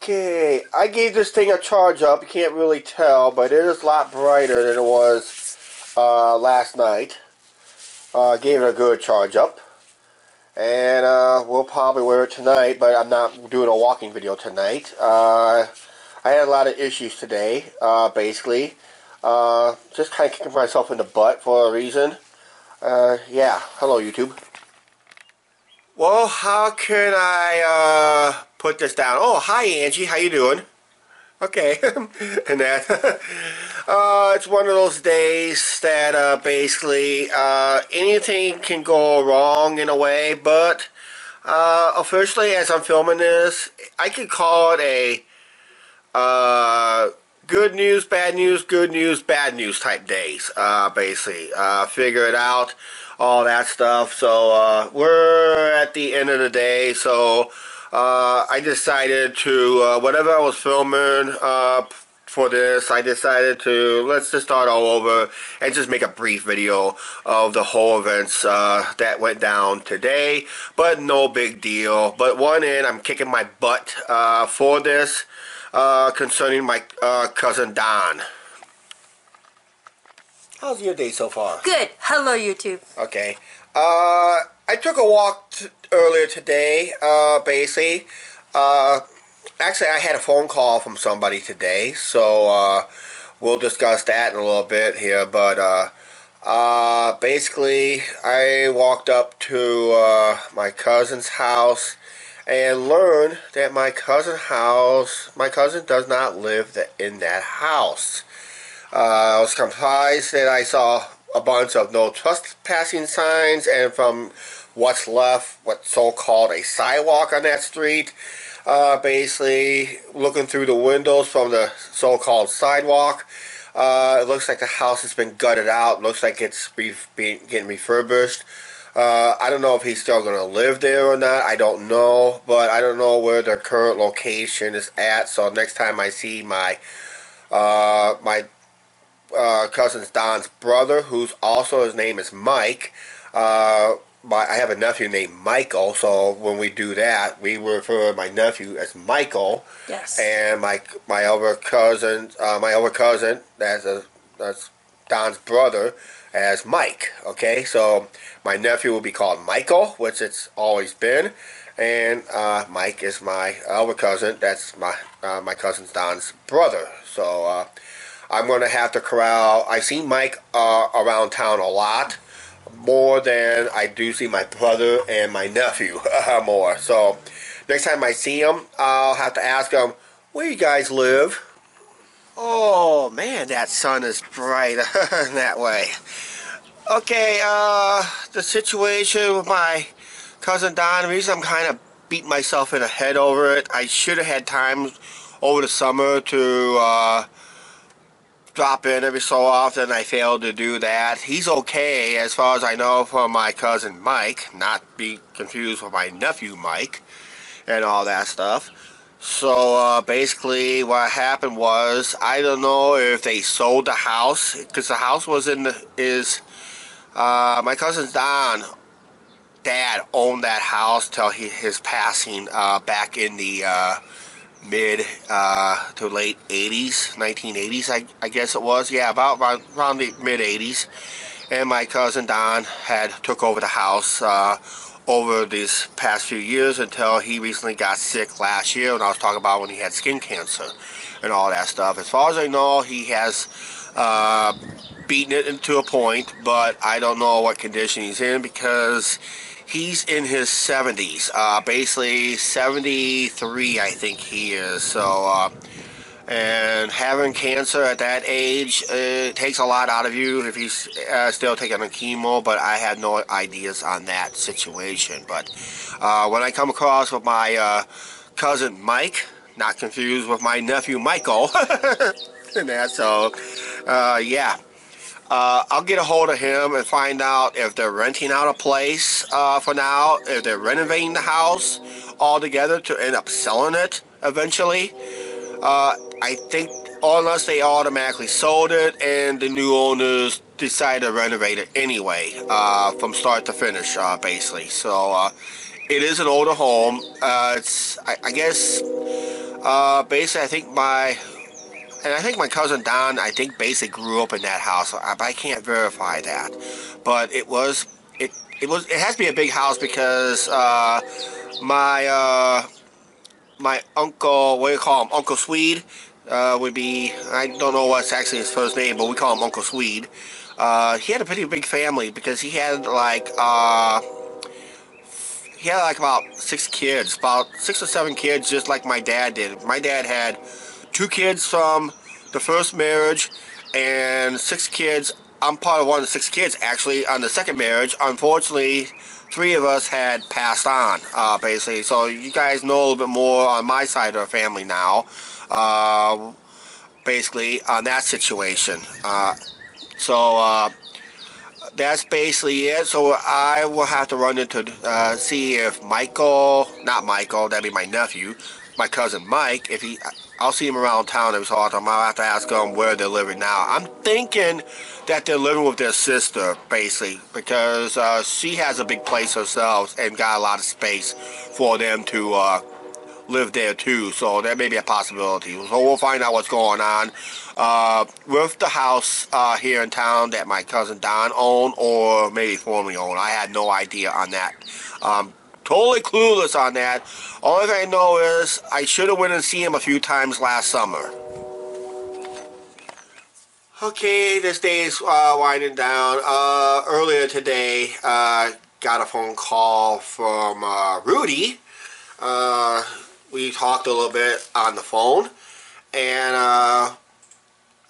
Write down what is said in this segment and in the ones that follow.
Okay, I gave this thing a charge up. You can't really tell, but it is a lot brighter than it was last night. Gave it a good charge up. And we'll probably wear it tonight, but I'm not doing a walking video tonight. I had a lot of issues today, basically. Just kind of kicking myself in the butt for a reason. Yeah, hello YouTube. Well, how can I put this down? Oh, hi Angie, how you doing? Okay, and that it's one of those days that basically anything can go wrong in a way, but officially, as I'm filming this, I could call it a good news, bad news, good news, bad news type days. Basically, figure it out, all that stuff. So we're at the end of the day, so I decided to whatever I was filming for this, I decided to let's just start all over and just make a brief video of the whole events that went down today, but no big deal. But I'm kicking my butt for this concerning my cousin Don. How's your day so far? Good. Hello, YouTube. Okay. I took a walk earlier today, basically. Actually, I had a phone call from somebody today, so we'll discuss that in a little bit here. But basically, I walked up to my cousin's house and learned that my cousin does not live in that house. I was surprised that I saw a bunch of no trespassing signs, and from what's left, what's so-called a sidewalk on that street. Basically, looking through the windows from the so-called sidewalk, it looks like the house has been gutted out. Looks like it's getting refurbished. I don't know if he's still going to live there or not. I don't know, but I don't know where their current location is at. So next time I see my cousin Don's brother, who's also, his name is Mike. I have a nephew named Michael, so when we do that, we refer to my nephew as Michael. Yes. And my other cousin, that's Don's brother, as Mike. Okay, so my nephew will be called Michael, which it's always been, and Mike is my other cousin. That's my cousin Don's brother. So I'm going to have to corral. I see Mike around town a lot, more than I do see my brother and my nephew more. So next time I see him, I'll have to ask him, where you guys live? Oh man, that sun is bright that way. Okay, the situation with my cousin Don, the reason I'm kind of beating myself in the head over it, I should have had time over the summer to drop in every so often. I failed to do that. He's okay as far as I know from my cousin Mike, not be confused with my nephew Mike and all that stuff. So basically what happened was, I don't know if they sold the house, because the house was my cousin Don dad owned that house till his passing back in the mid to late 80s, 1980s, I guess it was. Yeah, about around the mid 80s. And my cousin Don had took over the house over these past few years until he recently got sick last year, and I was talking about when he had skin cancer and all that stuff. As far as I know, he has beaten it into a point, but I don't know what condition he's in, because he's in his 70s, basically 73, I think he is. So, and having cancer at that age, it takes a lot out of you if he's still taking a chemo, but I had no ideas on that situation. But when I come across with my cousin Mike, not confused with my nephew Michael, and that, so, yeah. I'll get a hold of him and find out if they're renting out a place for now, if they're renovating the house altogether to end up selling it eventually. I think, unless they automatically sold it and the new owners decide to renovate it anyway, from start to finish, basically. So it is an older home. I guess Basically, I think my cousin Don, I think basically grew up in that house. But I can't verify that. But it has to be a big house because my my uncle, what do you call him, Uncle Swede, would be, I don't know what's actually his first name, but we call him Uncle Swede. He had a pretty big family because he had like about 6 kids, about 6 or 7 kids, just like my dad did. My dad had 2 kids from the first marriage and 6 kids. I'm part of one of the 6 kids actually on the second marriage. Unfortunately, 3 of us had passed on, basically. So you guys know a little bit more on my side of the family now, basically on that situation. So that's basically it. So I will have to run into see if not Michael, that'd be my nephew, my cousin Mike, if I'll see him around town every so often. I'll have to ask them where they're living now. I'm thinking that they're living with their sister, basically, because she has a big place herself and got a lot of space for them to live there too, so that may be a possibility. So we'll find out what's going on with the house here in town that my cousin Don owned, or maybe formerly owned. I had no idea on that. Totally clueless on that. Only thing I know is I should have went and seen him a few times last summer. Okay, this day is winding down. Earlier today, got a phone call from Rudy. We talked a little bit on the phone, and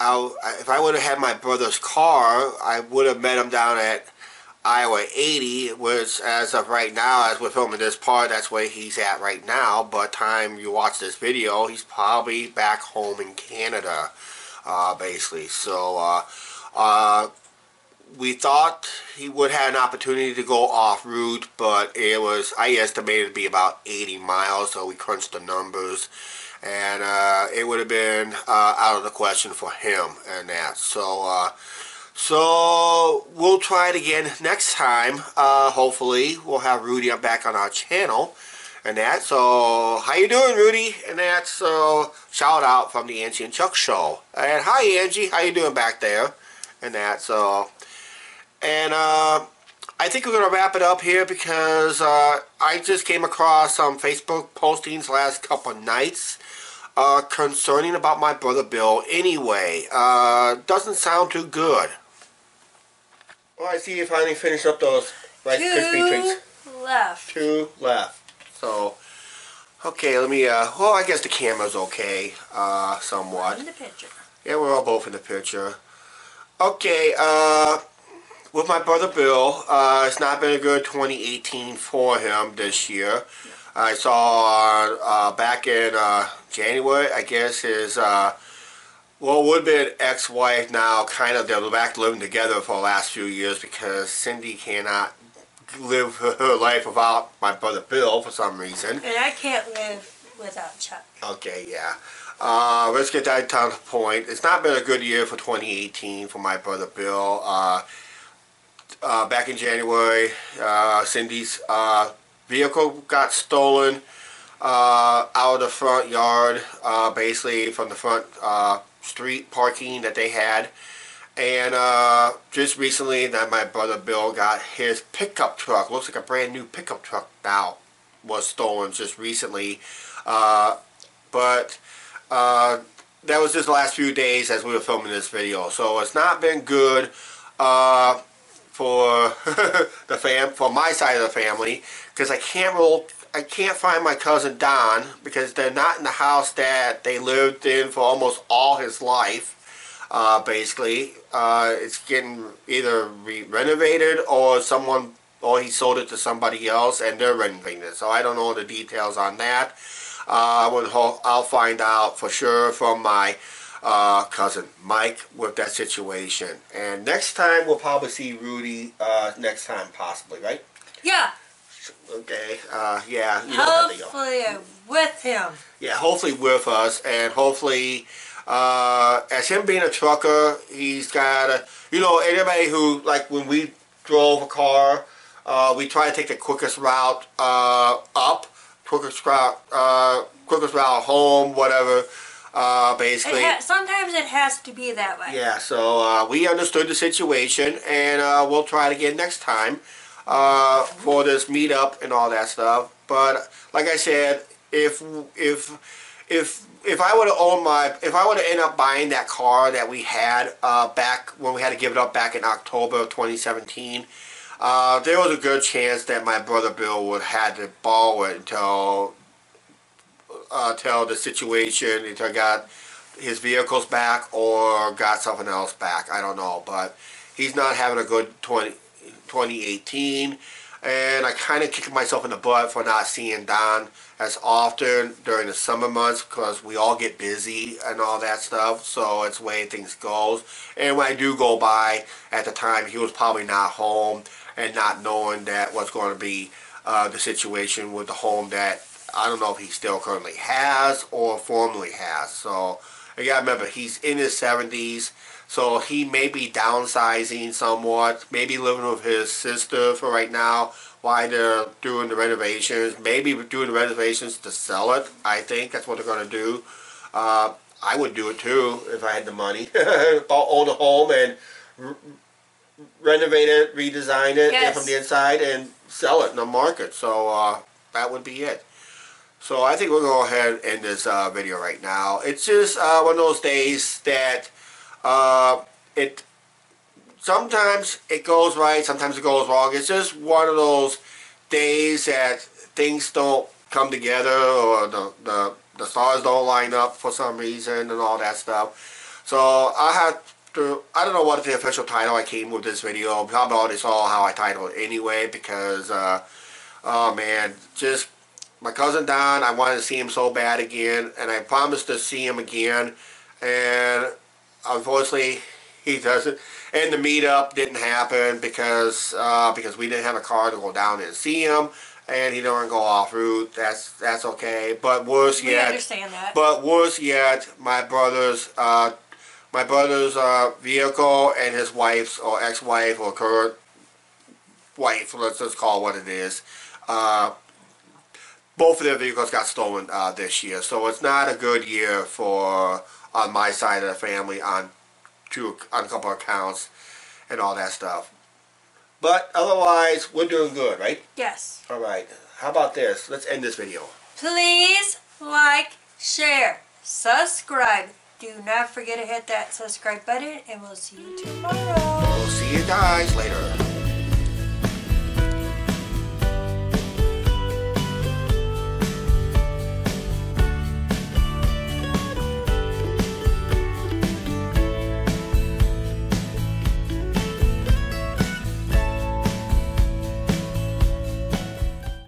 if I would have had my brother's car, I would have met him down at Iowa 80, which as of right now, as we're filming this part, that's where he's at right now. But time you watch this video, he's probably back home in Canada, basically. So we thought he would have an opportunity to go off route, but I estimated to be about 80 miles, so we crunched the numbers, and it would have been out of the question for him and that. So we'll try it again next time. Hopefully we'll have Rudy back on our channel and that. So how you doing, Rudy? And that. So shout out from the Angie and Chuck show. And hi, Angie, how you doing back there? And that. So. And I think we're going to wrap it up here because I just came across some Facebook postings last couple of nights concerning about my brother Bill anyway. Doesn't sound too good. Well, I see you finally finished up those Rice Krispie treats. 2 left. 2 left. So, okay, let me, well, I guess the camera's okay, somewhat. In the picture. Yeah, we're all both in the picture. Okay, with my brother Bill, it's not been a good 2018 for him this year. I saw back in January, I guess his, well, would be an ex-wife now, kind of, they're back living together for the last few years because Cindy cannot live her life without my brother Bill for some reason. And I can't live without Chuck. Okay, yeah. Let's get that down to the point. It's not been a good year for 2018 for my brother Bill. Back in January, Cindy's vehicle got stolen out of the front yard, basically from the front street parking that they had. And just recently that my brother Bill got his pickup truck, looks like a brand new pickup truck now, was stolen just recently. But that was just the last few days as we were filming this video. So it's not been good for for my side of the family, because I can't find my cousin Don because they're not in the house that they lived in for almost all his life. Basically, it's getting either renovated or he sold it to somebody else and they're renovating it. So I don't know the details on that. I'll find out for sure from my cousin Mike with that situation. And next time we'll probably see Rudy next time possibly, right? Yeah. Okay, yeah. Hopefully with him. Yeah, hopefully with us, and hopefully as him being a trucker, he's got a, anybody who, like when we drove a car, we try to take the quickest route up quickest route home, whatever. Basically, sometimes it has to be that way. yeah. So we understood the situation, and we'll try it again next time for this meetup and all that stuff. But like I said, if I would have if I would have ended up buying that car that we had back when we had to give it up back in October of 2017, there was a good chance that my brother Bill would have had to borrow it until the situation, until I got his vehicles back or got something else back. I don't know, but he's not having a good 2018, and I kind of kicked myself in the butt for not seeing Don as often during the summer months because we all get busy and all that stuff, so it's the way things goes. And when I do go by, at the time he was probably not home, and not knowing that what's going to be the situation with the home that I don't know if he still currently has or formerly has. So you gotta remember, he's in his 70s, so he may be downsizing somewhat, maybe living with his sister for right now while they're doing the renovations, maybe doing the renovations to sell it. I think that's what they're going to do. I would do it too if I had the money. Own a home and renovate it, redesign it from the inside, and sell it in the market. So that would be it. So I think we're going to go ahead and end this video right now. It's just one of those days that sometimes it goes right, sometimes it goes wrong. It's just one of those days that things don't come together, or the stars don't line up for some reason and all that stuff. So I don't know what the official title I came with this video. Probably already saw how I titled it anyway, because oh man, just my cousin Don, I wanted to see him so bad again, and I promised to see him again, and unfortunately he doesn't. And the meetup didn't happen because we didn't have a car to go down and see him, and he didn't go off route. That's okay. But worse yet, we understand that. But worse yet, my brother's vehicle and his wife's, or ex-wife, or current wife, let's just call it what it is. Both of their vehicles got stolen this year, so it's not a good year on my side of the family on a couple of accounts and all that stuff. But otherwise, we're doing good, right? Yes. All right. How about this? Let's end this video. Please like, share, subscribe. Do not forget to hit that subscribe button, and we'll see you tomorrow. We'll see you guys later.